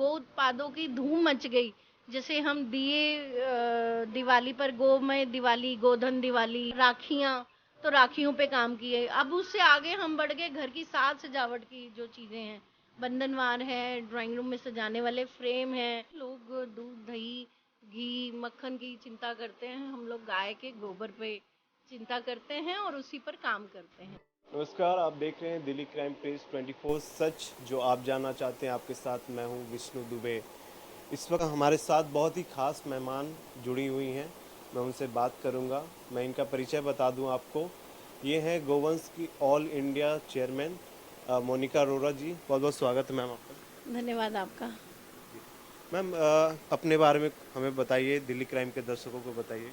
गो उत्पादों की धूम मच गई। जैसे हम दिए दिवाली पर गोमय दिवाली, गोधन दिवाली, राखियाँ, तो राखियों पे काम किए। अब उससे आगे हम बढ़ गए घर की साज सजावट की जो चीज़ें हैं, बंधनवार है, ड्राइंग रूम में सजाने वाले फ्रेम हैं। लोग दूध, दही, घी, मक्खन की चिंता करते हैं, हम लोग गाय के गोबर पे चिंता करते हैं और उसी पर काम करते हैं। नमस्कार, आप देख रहे हैं दिल्ली क्राइम पेज 24 सच। जो आप जानना चाहते हैं, आपके साथ मैं हूं विष्णु दुबे। इस वक्त हमारे साथ बहुत ही खास मेहमान जुड़ी हुई हैं, मैं उनसे बात करूंगा। मैं इनका परिचय बता दूं आपको। ये हैं गोवंश की all India chairman Monika Arora ji. बहुत बहुत स्वागत है मैम आपका। धन्यवाद आपका। मैम, अपने बारे में हमें बताइए, दिल्ली क्राइम के दर्शकों को बताइए।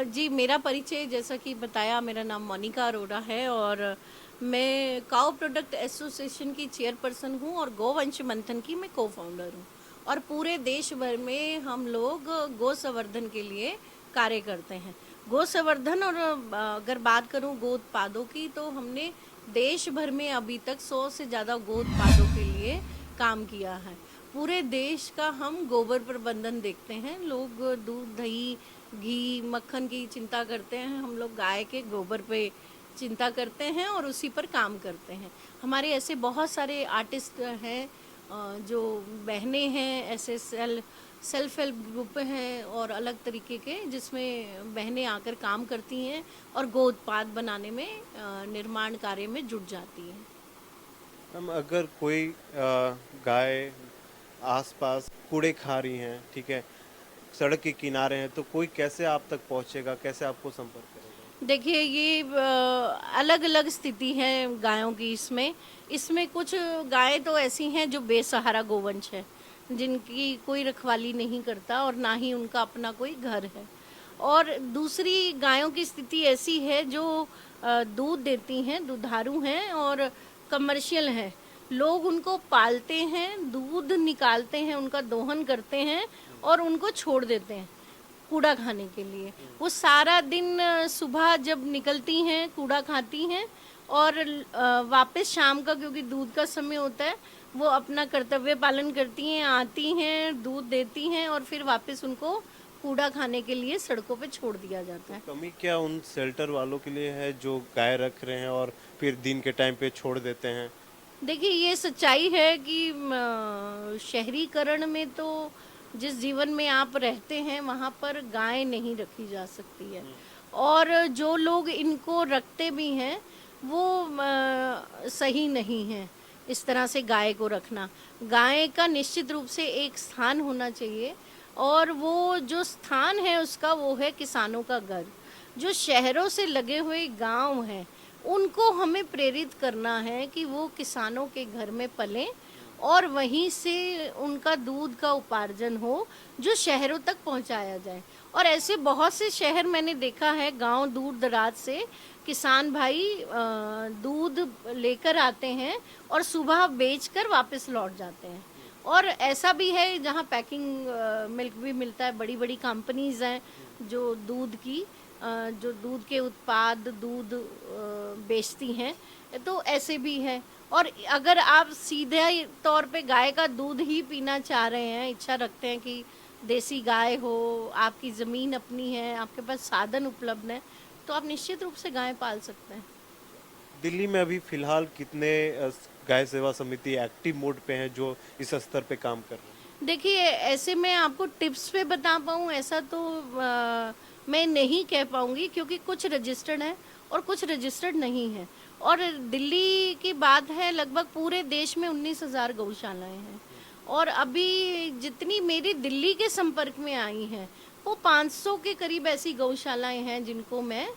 जी, मेरा परिचय जैसा कि बताया, मेरा नाम मोनिका अरोड़ा है और मैं काऊ प्रोडक्ट एसोसिएशन की चेयरपर्सन हूँ और गोवंश मंथन की मैं को-फाउंडर हूँ। और पूरे देश भर में हम लोग गौ संवर्धन के लिए कार्य करते हैं। गौ संवर्धन और अगर बात करूँ गो उत्पादों की, तो हमने देश भर में अभी तक 100 से ज़्यादा गो उत्पादों के लिए काम किया है। पूरे देश का हम गोबर प्रबंधन देखते हैं। लोग दूध, दही, घी, मक्खन की चिंता करते हैं, हम लोग गाय के गोबर पे चिंता करते हैं और उसी पर काम करते हैं। हमारे ऐसे बहुत सारे आर्टिस्ट हैं, जो बहनें हैं, ऐसे सेल्फ हेल्प ग्रुप हैं और अलग तरीके के, जिसमें बहनें आकर काम करती हैं और गो उत्पाद बनाने में, निर्माण कार्य में जुट जाती हैं। मैम, अगर कोई गाय आसपास कूड़े खा रही हैं, ठीक है, सड़क के किनारे हैं, तो कोई कैसे आप तक पहुंचेगा, कैसे आपको संपर्क करेगा? देखिए, ये अलग अलग स्थिति है गायों की। इसमें इसमें कुछ गायें तो ऐसी हैं जो बेसहारा गोवंश है, जिनकी कोई रखवाली नहीं करता और ना ही उनका अपना कोई घर है। और दूसरी गायों की स्थिति ऐसी है जो दूध देती हैं, दुधारू हैं और कमर्शियल हैं। लोग उनको पालते हैं, दूध निकालते हैं, उनका दोहन करते हैं और उनको छोड़ देते हैं कूड़ा खाने के लिए। वो सारा दिन सुबह जब निकलती हैं कूड़ा खाती हैं और वापस शाम का, क्योंकि दूध का समय होता है, वो अपना कर्तव्य पालन करती हैं, आती हैं, दूध देती हैं और फिर वापस उनको कूड़ा खाने के लिए सड़कों पे छोड़ दिया जाता है। कमी क्या उन शेल्टर वालों के लिए है जो गाय रख रहे हैं और फिर दिन के टाइम पे छोड़ देते हैं? देखिए, ये सच्चाई है कि शहरीकरण में तो जिस जीवन में आप रहते हैं वहाँ पर गाय नहीं रखी जा सकती है। और जो लोग इनको रखते भी हैं वो सही नहीं है इस तरह से गाय को रखना। गाय का निश्चित रूप से एक स्थान होना चाहिए और वो जो स्थान है उसका, वो है किसानों का घर। जो शहरों से लगे हुए गांव हैं, उनको हमें प्रेरित करना है कि वो किसानों के घर में पलें और वहीं से उनका दूध का उपार्जन हो, जो शहरों तक पहुंचाया जाए। और ऐसे बहुत से शहर मैंने देखा है, गांव दूर दराज से किसान भाई दूध लेकर आते हैं और सुबह बेचकर वापस लौट जाते हैं। और ऐसा भी है जहाँ पैकिंग मिल्क भी मिलता है। बड़ी बड़ी कंपनीज हैं जो दूध की, जो दूध के उत्पाद, दूध बेचती हैं। तो ऐसे भी है। और अगर आप सीधे तौर पे गाय का दूध ही पीना चाह रहे हैं, इच्छा रखते हैं कि देसी गाय हो, आपकी ज़मीन अपनी है, आपके पास साधन उपलब्ध है, तो आप निश्चित रूप से गाय पाल सकते हैं। दिल्ली में अभी फिलहाल कितने गाय सेवा समिति एक्टिव मोड पे हैं जो इस स्तर पे काम कर रहे हैं? देखिए, ऐसे मैं आपको टिप्स पे बता पाऊँ ऐसा तो मैं नहीं कह पाऊँगी, क्योंकि कुछ रजिस्टर्ड हैं और कुछ रजिस्टर्ड नहीं हैं। और दिल्ली की बात है, लगभग पूरे देश में 19,000 गौशालाएँ हैं। और अभी जितनी मेरी दिल्ली के संपर्क में आई हैं, वो 500 के करीब ऐसी गौशालाएँ हैं जिनको मैं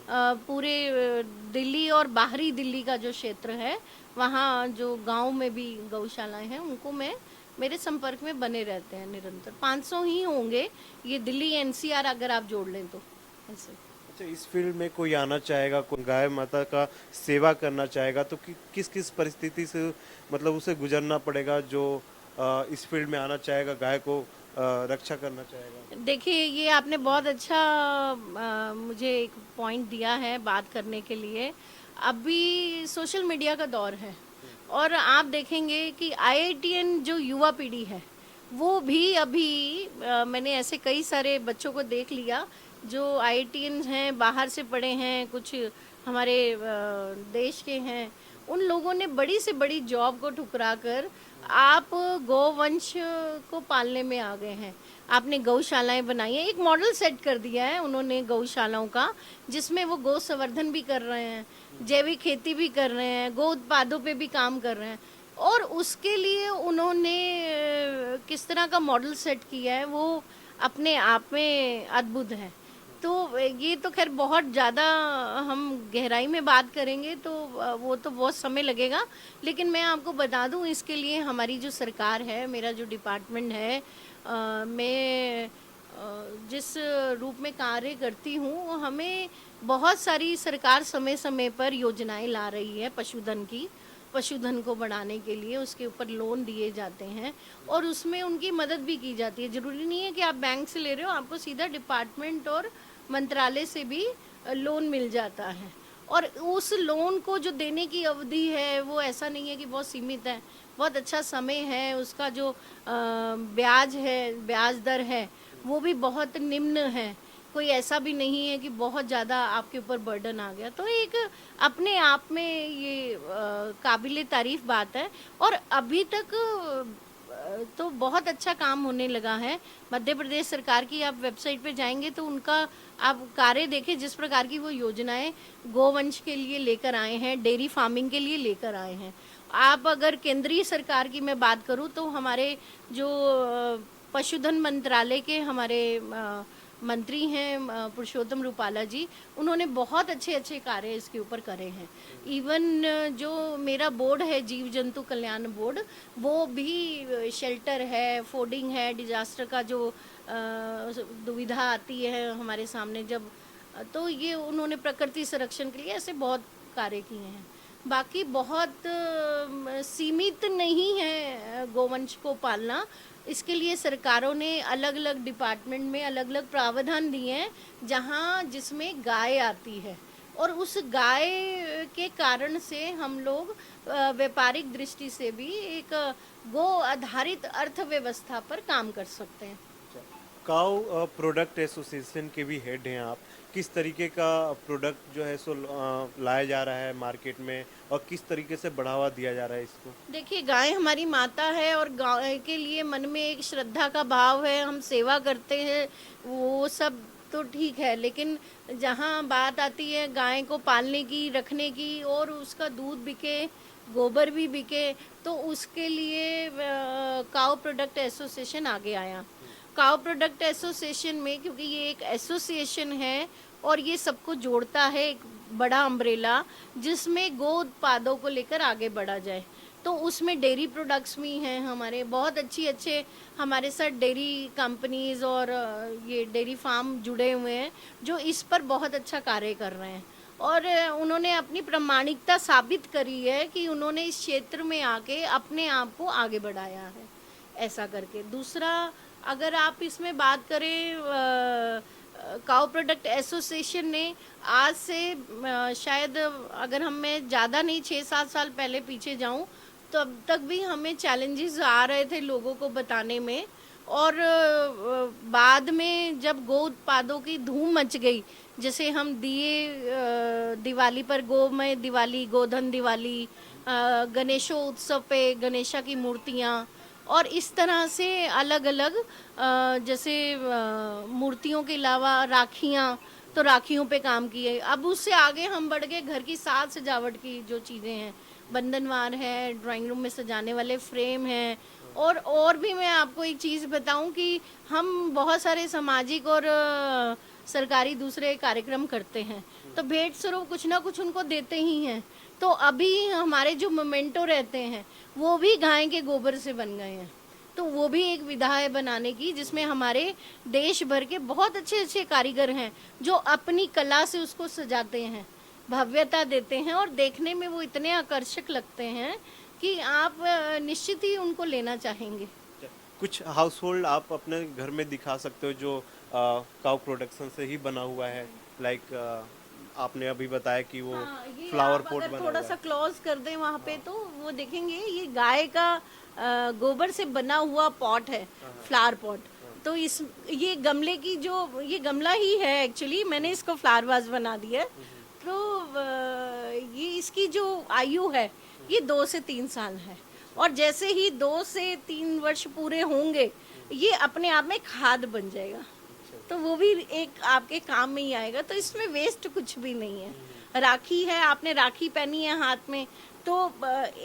पूरे दिल्ली और बाहरी दिल्ली का जो क्षेत्र है, वहाँ जो गाँव में भी गौशालाएँ हैं, उनको मैं, मेरे संपर्क में बने रहते हैं निरंतर। 500 ही होंगे, ये दिल्ली एनसीआर अगर आप जोड़ लें तो ऐसे। अच्छा, इस फील्ड में कोई आना चाहेगा, कोई गाय माता का सेवा करना चाहेगा, तो किस किस परिस्थिति से मतलब उसे गुजरना पड़ेगा जो इस फील्ड में आना चाहेगा, गाय को रक्षा करना चाहेगा? देखिए, ये आपने बहुत अच्छा मुझे एक पॉइंट दिया है बात करने के लिए। अभी सोशल मीडिया का दौर है, और आप देखेंगे कि आईआईटीएन जो युवा पीढ़ी है वो भी अभी मैंने ऐसे कई सारे बच्चों को देख लिया जो आईआईटीएन हैं, बाहर से पढ़े हैं, कुछ हमारे देश के हैं। उन लोगों ने बड़ी से बड़ी जॉब को ठुकरा कर आप गौवंश को पालने में आ गए हैं। आपने गौशालाएं बनाई हैं, एक मॉडल सेट कर दिया है उन्होंने गौशालाओं का, जिसमें वो गौ संवर्धन भी कर रहे हैं, जैविक खेती भी कर रहे हैं, गौ उत्पादों पे भी काम कर रहे हैं। और उसके लिए उन्होंने किस तरह का मॉडल सेट किया है वो अपने आप में अद्भुत है। तो ये तो खैर बहुत ज़्यादा हम गहराई में बात करेंगे तो वो तो बहुत समय लगेगा, लेकिन मैं आपको बता दूं इसके लिए हमारी जो सरकार है, मेरा जो डिपार्टमेंट है, मैं जिस रूप में कार्य करती हूँ, हमें बहुत सारी सरकार समय समय पर योजनाएं ला रही है पशुधन की, पशुधन को बढ़ाने के लिए उसके ऊपर लोन दिए जाते हैं और उसमें उनकी मदद भी की जाती है। ज़रूरी नहीं है कि आप बैंक से ले रहे हो, आपको सीधा डिपार्टमेंट और मंत्रालय से भी लोन मिल जाता है। और उस लोन को जो देने की अवधि है वो ऐसा नहीं है कि बहुत सीमित है, बहुत अच्छा समय है। उसका जो ब्याज है, ब्याज दर है, वो भी बहुत निम्न है। कोई ऐसा भी नहीं है कि बहुत ज़्यादा आपके ऊपर बर्डन आ गया। तो एक अपने आप में ये काबिले तारीफ बात है। और अभी तक तो बहुत अच्छा काम होने लगा है। मध्य प्रदेश सरकार की आप वेबसाइट पे जाएंगे तो उनका आप कार्य देखें, जिस प्रकार की वो योजनाएं गोवंश के लिए लेकर आए हैं, डेयरी फार्मिंग के लिए लेकर आए हैं। आप अगर केंद्रीय सरकार की मैं बात करूं तो हमारे जो पशुधन मंत्रालय के हमारे मंत्री हैं पुरुषोत्तम रूपाला जी, उन्होंने बहुत अच्छे अच्छे कार्य इसके ऊपर करे हैं। इवन जो मेरा बोर्ड है जीव जंतु कल्याण बोर्ड, वो भी शेल्टर है, फूडिंग है, डिजास्टर का जो दुविधा आती है हमारे सामने जब, तो ये उन्होंने प्रकृति संरक्षण के लिए ऐसे बहुत कार्य किए हैं। बाकी बहुत सीमित नहीं है गोवंश को पालना। इसके लिए सरकारों ने अलग अलग डिपार्टमेंट में अलग अलग प्रावधान दिए हैं, जहाँ जिसमें गाय आती है और उस गाय के कारण से हम लोग व्यापारिक दृष्टि से भी एक गो आधारित अर्थव्यवस्था पर काम कर सकते हैं। काउ प्रोडक्ट एसोसिएशन के भी हेड हैं आप। किस तरीके का प्रोडक्ट जो है सो लाया जा रहा है मार्केट में और किस तरीके से बढ़ावा दिया जा रहा है इसको? देखिए, गाय हमारी माता है और गाय के लिए मन में एक श्रद्धा का भाव है, हम सेवा करते हैं, वो सब तो ठीक है। लेकिन जहाँ बात आती है गाय को पालने की, रखने की और उसका दूध बिके, गोबर भी बिके, तो उसके लिए काउ प्रोडक्ट एसोसिएशन आगे आया। काउ प्रोडक्ट एसोसिएशन में, क्योंकि ये एक एसोसिएशन है और ये सबको जोड़ता है, एक बड़ा अम्ब्रेला जिसमें गो उत्पादों को लेकर आगे बढ़ा जाए, तो उसमें डेयरी प्रोडक्ट्स भी हैं हमारे बहुत अच्छे हमारे साथ डेयरी कंपनीज और ये डेयरी फार्म जुड़े हुए हैं जो इस पर बहुत अच्छा कार्य कर रहे हैं। और उन्होंने अपनी प्रामाणिकता साबित करी है कि उन्होंने इस क्षेत्र में आके अपने आप को आगे बढ़ाया है ऐसा करके। दूसरा, अगर आप इसमें बात करें, काउ प्रोडक्ट एसोसिएशन ने आज से शायद अगर हम मैं ज़्यादा नहीं 6-7 साल पहले पीछे जाऊं तो अब तक भी हमें चैलेंजेस आ रहे थे लोगों को बताने में। और बाद में जब गो उत्पादों की धूम मच गई, जैसे हम दिए दिवाली पर गोमय दिवाली, गोधन दिवाली, गणेशोत्सव पे गणेशा की मूर्तियाँ, और इस तरह से अलग अलग जैसे मूर्तियों के अलावा राखियाँ, तो राखियों पे काम किए। अब उससे आगे हम बढ़ गए घर की साज सजावट की जो चीज़ें हैं, बंधनवार है, ड्राइंग रूम में सजाने वाले फ्रेम हैं। और भी मैं आपको एक चीज़ बताऊं कि हम बहुत सारे सामाजिक और सरकारी दूसरे कार्यक्रम करते हैं, तो भेंट स्वरूप कुछ ना कुछ उनको देते ही हैं। तो अभी हमारे जो मोमेंटो रहते हैं वो भी गाय के गोबर से बन गए हैं, तो वो भी एक विधा है बनाने की, जिसमें हमारे देश भर के बहुत अच्छे अच्छे कारीगर हैं जो अपनी कला से उसको सजाते हैं, भव्यता देते हैं और देखने में वो इतने आकर्षक लगते हैं कि आप निश्चित ही उनको लेना चाहेंगे। कुछ हाउस होल्ड आप अपने घर में दिखा सकते हो जो काउ प्रोडक्शन से ही बना हुआ है, लाइक आपने अभी बताया कि वो ये फ्लावर आप पॉट अगर बना थोड़ा हुआ सा है। क्लोज कर दें वहाँ पे तो वो देखेंगे ये गाय का गोबर से बना हुआ पॉट है, फ्लावर पॉट। तो इस ये गमले की जो ये गमला ही है एक्चुअली, मैंने इसको फ्लावर वाज बना दिया है। तो ये इसकी जो आयु है ये 2 से 3 साल है। और जैसे ही 2 से 3 वर्ष पूरे होंगे ये अपने आप में खाद बन जाएगा, तो वो भी एक आपके काम में ही आएगा। तो इसमें वेस्ट कुछ भी नहीं है। राखी है, आपने राखी पहनी है हाथ में, तो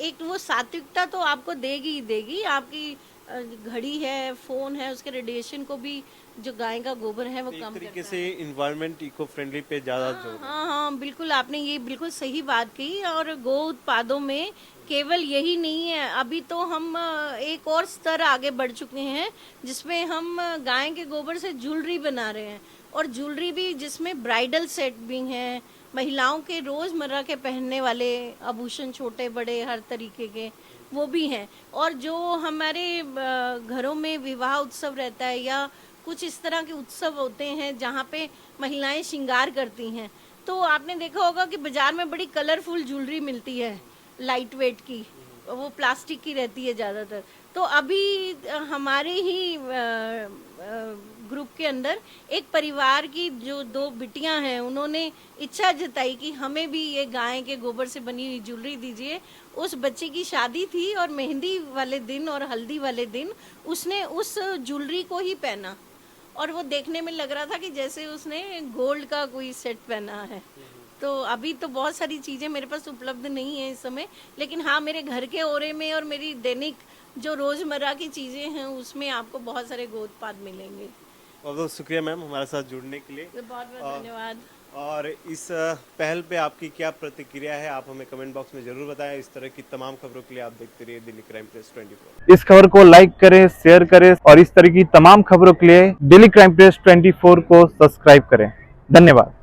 एक वो सात्विकता तो आपको देगी ही देगी। आपकी घड़ी है, फोन है, उसके रेडिएशन को भी जो गाय का गोबर है वो तो एक कम तरीके करता से है। इन्वायरमेंट इको फ्रेंडली पे ज़्यादा जोर है। हाँ हाँ बिल्कुल, आपने ये बिल्कुल सही बात कही। और गो उत्पादों में केवल यही नहीं है, अभी तो हम एक और स्तर आगे बढ़ चुके हैं जिसमें हम गाय के गोबर से ज्वेलरी बना रहे हैं। और ज्वेलरी भी जिसमें ब्राइडल सेट भी हैं, महिलाओं के रोज़मर्रा के पहनने वाले आभूषण छोटे बड़े हर तरीके के वो भी हैं। और जो हमारे घरों में विवाह उत्सव रहता है या कुछ इस तरह के उत्सव होते हैं जहाँ पे महिलाएं श्रृंगार करती हैं, तो आपने देखा होगा कि बाजार में बड़ी कलरफुल ज्वेलरी मिलती है, लाइट वेट की, वो प्लास्टिक की रहती है ज़्यादातर। तो अभी हमारे ही ग्रुप के अंदर एक परिवार की जो 2 बिटियां हैं, उन्होंने इच्छा जताई कि हमें भी ये गाय के गोबर से बनी हुई ज्वेलरी दीजिए। उस बच्चे की शादी थी और मेहंदी वाले दिन और हल्दी वाले दिन उसने उस ज्वेलरी को ही पहना, और वो देखने में लग रहा था कि जैसे उसने गोल्ड का कोई सेट पहना है। तो अभी तो बहुत सारी चीज़ें मेरे पास उपलब्ध नहीं है इस समय, लेकिन हाँ मेरे घर के ओरे में और मेरी दैनिक जो रोज़मर्रा की चीज़ें हैं उसमें आपको बहुत सारे गो उत्पाद मिलेंगे। बहुत बहुत शुक्रिया मैम हमारे साथ जुड़ने के लिए। तो बहुत बहुत धन्यवाद। और इस पहल पे आपकी क्या प्रतिक्रिया है, आप हमें कमेंट बॉक्स में जरूर बताएं। इस तरह की तमाम खबरों के लिए आप देखते रहिए दिल्ली क्राइम प्रेस 24। इस खबर को लाइक करें, शेयर करें और इस तरह की तमाम खबरों के लिए दिल्ली क्राइम प्रेस 24 को सब्सक्राइब करें। धन्यवाद।